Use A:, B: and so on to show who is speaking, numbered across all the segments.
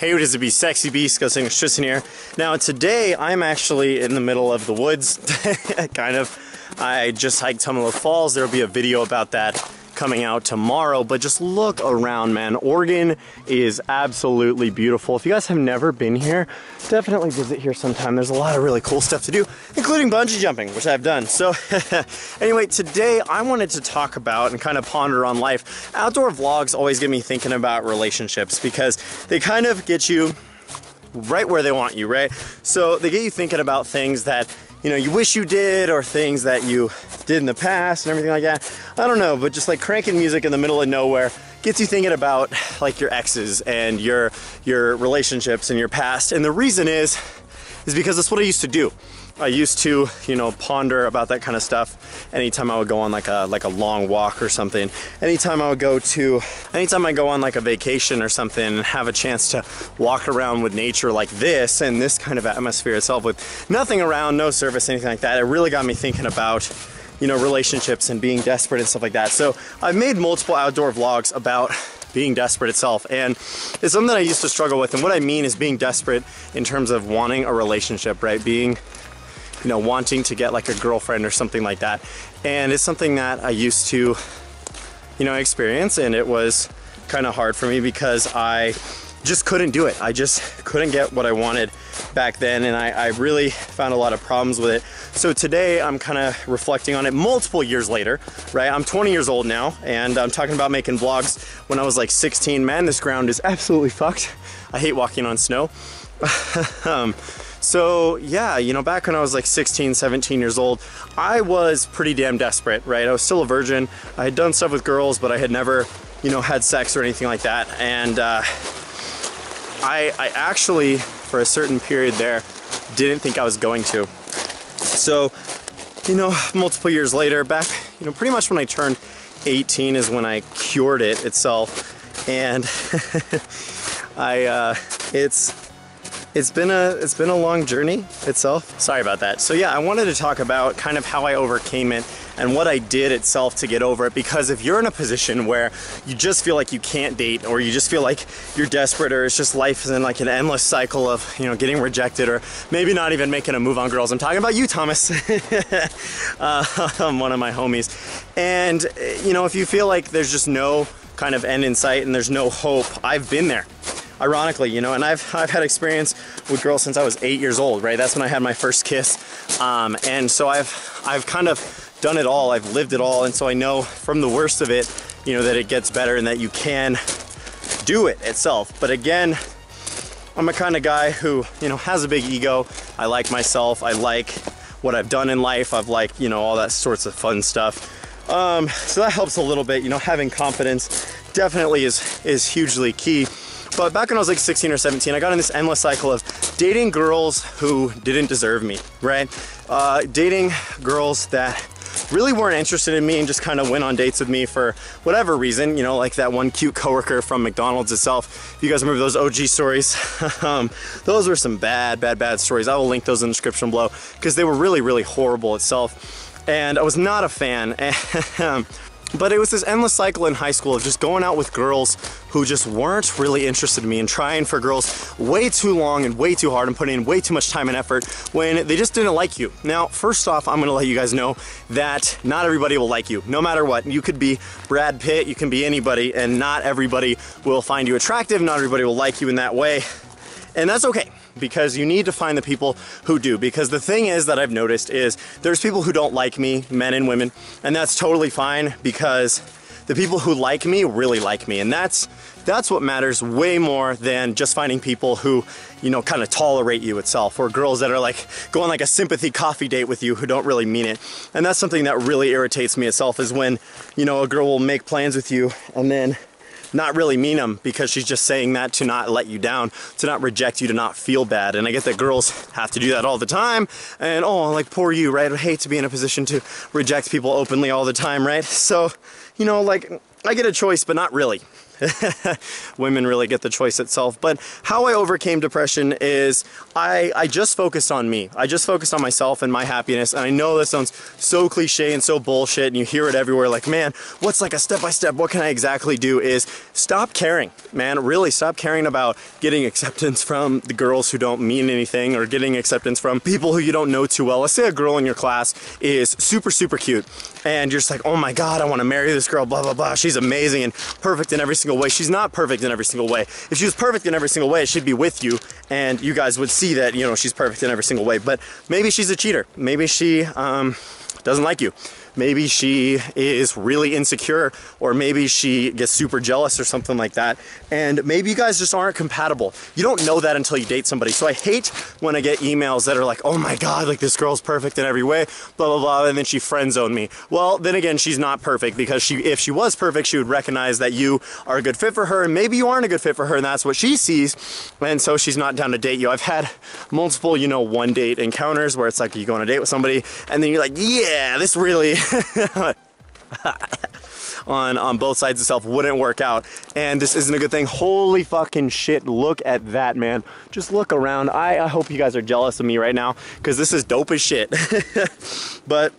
A: Hey, what is it, be sexy beast? GhostSickness, Tristan here. Now today I'm actually in the middle of the woods, kind of. I just hiked Tummalo Falls. There'll be a video about that coming out tomorrow, but just look around, man. Oregon is absolutely beautiful. If you guys have never been here, definitely visit here sometime. There's a lot of really cool stuff to do, including bungee jumping, which I've done. So anyway, today I wanted to talk about and kind of ponder on life. Outdoor vlogs always get me thinking about relationships because they kind of get you right where they want you, right? So they get you thinking about things that you wish you did, or things that you did in the past and everything like that. I don't know, but just like cranking music in the middle of nowhere gets you thinking about like your exes and your relationships and your past. And the reason is because that's what I used to do. I used to, ponder about that kind of stuff anytime I would go on like a long walk or something. Anytime I go on like a vacation or something and have a chance to walk around with nature like this and this kind of atmosphere itself with nothing around, no service, anything like that, it really got me thinking about, relationships and being desperate and stuff like that. So I've made multiple outdoor vlogs about being desperate itself, and it's something that I used to struggle with. And what I mean is being desperate in terms of wanting a relationship, right? Being wanting to get like a girlfriend or something like that. And it's something that I used to, experience, and it was kind of hard for me because I just couldn't do it. I just couldn't get what I wanted back then, and I really found a lot of problems with it. So today I'm kind of reflecting on it multiple years later, right? I'm 20 years old now, and I'm talking about making vlogs when I was like 16. Man, this ground is absolutely fucked. I hate walking on snow. So yeah, back when I was like 16, 17 years old, I was pretty damn desperate, right? I was still a virgin. I had done stuff with girls, but I had never, had sex or anything like that. And I actually, for a certain period there, didn't think I was going to. So, multiple years later, back, pretty much when I turned 18 is when I cured it itself. And It's been a long journey itself. Sorry about that. So yeah, I wanted to talk about kind of how I overcame it and what I did itself to get over it, because if you're in a position where you just feel like you can't date, or you just feel like you're desperate, or it's just life is in like an endless cycle of, getting rejected, or maybe not even making a move on girls. I'm talking about you, Thomas. One of my homies. And if you feel like there's just no kind of end in sight and there's no hope, I've been there. Ironically, and I've had experience with girls since I was 8 years old, right? That's when I had my first kiss. And so I've kind of done it all. I've lived it all. And so I know from the worst of it, that it gets better and that you can do it itself. But again, I'm a kind of guy who, has a big ego. I like myself. I like what I've done in life. I've liked, all that sorts of fun stuff. So that helps a little bit. Having confidence definitely is hugely key. But back when I was like 16 or 17, I got in this endless cycle of dating girls who didn't deserve me, right? Dating girls that really weren't interested in me and just kind of went on dates with me for whatever reason, like that one cute coworker from McDonald's itself. If you guys remember those OG stories, those were some bad stories. I will link those in the description below because they were really, really horrible itself. And I was not a fan. But it was this endless cycle in high school of just going out with girls who just weren't really interested in me, and trying for girls way too long and way too hard and putting in way too much time and effort when they just didn't like you. Now, first off, I'm gonna let you guys know that not everybody will like you, no matter what. You could be Brad Pitt, you can be anybody, and not everybody will find you attractive, not everybody will like you in that way. And that's okay, because you need to find the people who do. Because the thing is that I've noticed is there's people who don't like me, men and women, and that's totally fine, because the people who like me really like me. And that's what matters way more than just finding people who, kind of tolerate you itself, or girls that are like go on like a sympathy coffee date with you who don't really mean it. And that's something that really irritates me itself, is when, a girl will make plans with you and then not really mean them because she's just saying that to not let you down, to not reject you, to not feel bad. And I get that girls have to do that all the time, and like poor you, right? I hate to be in a position to reject people openly all the time, right? So you know, like, I get a choice, but not really. Women really get the choice itself. But how I overcame depression is I just focused on me. I just focused on myself and my happiness. And I know that sounds so cliche and so bullshit, and you hear it everywhere, like, man, what's like a step-by-step, what can I exactly do? Is stop caring, man. Really stop caring about getting acceptance from the girls who don't mean anything, or getting acceptance from people who you don't know too well. Let's say a girl in your class is super, super cute, and you're just like, oh my God, I want to marry this girl, blah, blah, blah. She's amazing and perfect in every single way. She's not perfect in every single way. If she was perfect in every single way, she'd be with you, and you guys would see that, you know, she's perfect in every single way. But maybe she's a cheater. Maybe she doesn't like you. Maybe she is really insecure, or maybe she gets super jealous or something like that. And maybe you guys just aren't compatible. You don't know that until you date somebody. So I hate when I get emails that are like, oh my God, like this girl's perfect in every way, blah, blah, blah, and then she friend zoned me. Well, then again, she's not perfect, because if she was perfect, she would recognize that you are a good fit for her, and maybe you aren't a good fit for her, and that's what she sees, and so she's not down to date you. I've had multiple, you know, one date encounters where it's like you go on a date with somebody, and then you're like, yeah, this really on both sides of self wouldn't work out, and this isn't a good thing. Holy fucking shit, look at that, man. Just look around. I hope you guys are jealous of me right now, because this is dope as shit. But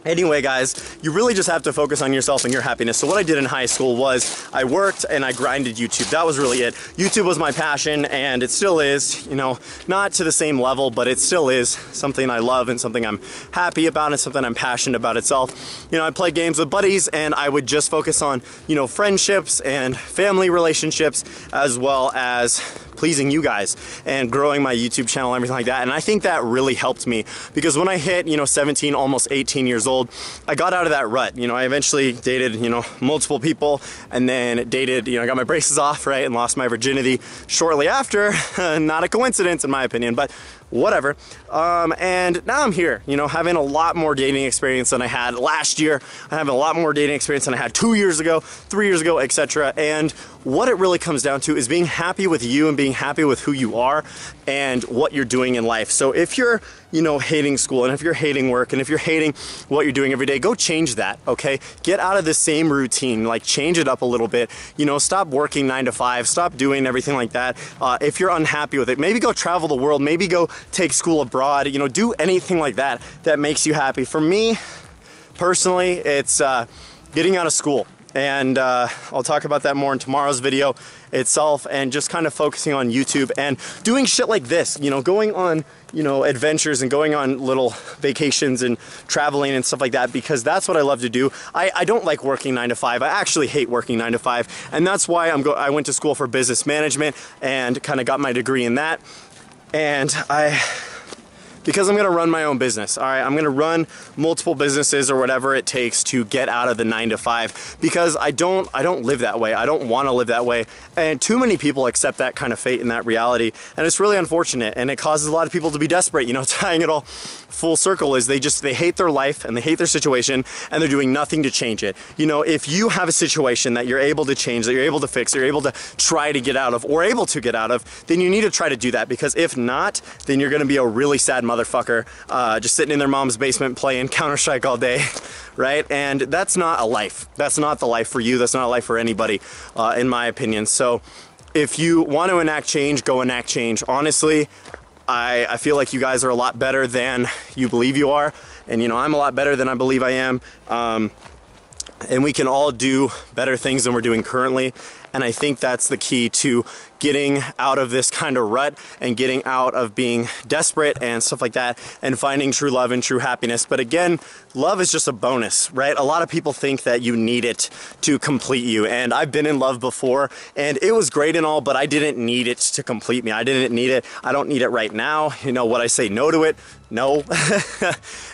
A: anyway, guys, you really just have to focus on yourself and your happiness. So what I did in high school was I worked and I grinded YouTube. That was really it. YouTube was my passion, and it still is, you know, not to the same level, but it still is something I love and something I'm happy about and something I'm passionate about itself. You know, I play games with buddies, and I would just focus on, you know, friendships and family relationships, as well as pleasing you guys and growing my YouTube channel and everything like that. And I think that really helped me, because when I hit, you know, 17, almost 18 years old, I got out of that rut. You know, I eventually dated, you know, multiple people, and then dated, you know, I got my braces off, right, and lost my virginity shortly after. Not a coincidence in my opinion, but whatever. And now I'm here, you know, having a lot more dating experience than I had last year. I have a lot more dating experience than I had 2 years ago, 3 years ago, etc. And what it really comes down to is being happy with you and being happy with who you are and what you're doing in life. So if you're, you know, hating school, and if you're hating work, and if you're hating what you're doing every day, go change that, okay? Get out of the same routine, like change it up a little bit. You know, stop working 9 to 5, stop doing everything like that. If you're unhappy with it, maybe go travel the world, maybe go take school abroad, you know, do anything like that that makes you happy. For me, personally, it's getting out of school. And I'll talk about that more in tomorrow's video itself, and just kind of focusing on YouTube and doing shit like this, you know, going on, you know, adventures and going on little vacations and traveling and stuff like that, because that's what I love to do. I don't like working 9 to 5. I actually hate working 9 to 5, and that's why I went to school for business management and kind of got my degree in that. And because I'm gonna run my own business, all right? I'm gonna run multiple businesses or whatever it takes to get out of the 9 to 5, because I don't live that way. I don't wanna live that way. And too many people accept that kind of fate and that reality. And it's really unfortunate, and it causes a lot of people to be desperate. You know, tying it all full circle is they hate their life and they hate their situation, and they're doing nothing to change it. You know, if you have a situation that you're able to change, that you're able to fix, that you're able to try to get out of, or able to get out of, then you need to try to do that, because if not, then you're gonna be a really sad motherfucker, just sitting in their mom's basement playing Counter-Strike all day, right? And that's not a life. That's not the life for you. That's not a life for anybody, in my opinion. So if you want to enact change, go enact change. Honestly, I feel like you guys are a lot better than you believe you are. And, you know, I'm a lot better than I believe I am. And we can all do better things than we're doing currently. And I think that's the key to getting out of this kind of rut and getting out of being desperate and stuff like that, and finding true love and true happiness. But again, love is just a bonus, right? A lot of people think that you need it to complete you. And I've been in love before, and it was great and all, but I didn't need it to complete me. I didn't need it. I don't need it right now. You know, what I say no to it? No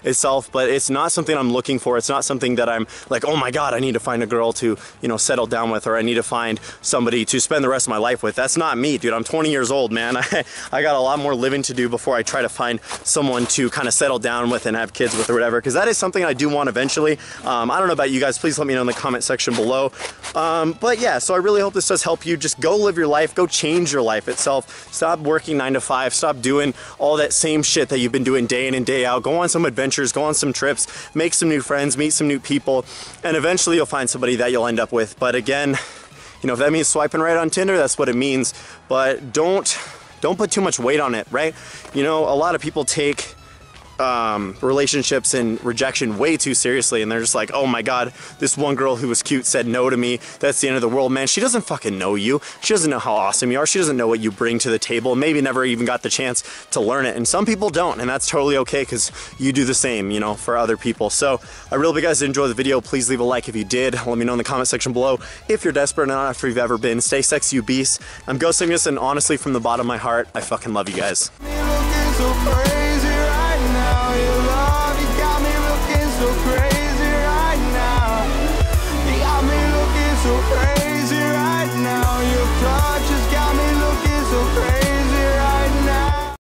A: itself, but it's not something I'm looking for. It's not something that I'm like, oh my God, I need to find a girl to, you know, settle down with, or I need to find somebody to spend the rest of my life with. That's not me, dude. I'm 20 years old, man. I got a lot more living to do before I try to find someone to kind of settle down with and have kids with or whatever, because that is something I do want eventually. I don't know about you guys. Please let me know in the comment section below. But yeah, so I really hope this does help you. Just go live your life. Go change your life itself. Stop working 9 to 5. Stop doing all that same shit that you've been doing day in and day out. Go on some adventures. Go on some trips. Make some new friends. Meet some new people. And eventually eventually you'll find somebody that you'll end up with. But again, you know, if that means swiping right on Tinder, that's what it means. But don't put too much weight on it, right? You know, a lot of people take relationships and rejection way too seriously, and they're just like, oh my god, this one girl who was cute said no to me, that's the end of the world. Man, she doesn't fucking know you. She doesn't know how awesome you are. She doesn't know what you bring to the table. Maybe never even got the chance to learn it, and some people don't, and that's totally okay, because you do the same, you know, for other people. So I really hope you guys did enjoy the video. Please leave a like if you did. Let me know in the comment section below if you're desperate or not, after you've ever been. Stay sexy, you beast. I'm GhostSickness, and honestly, from the bottom of my heart, I fucking love you guys.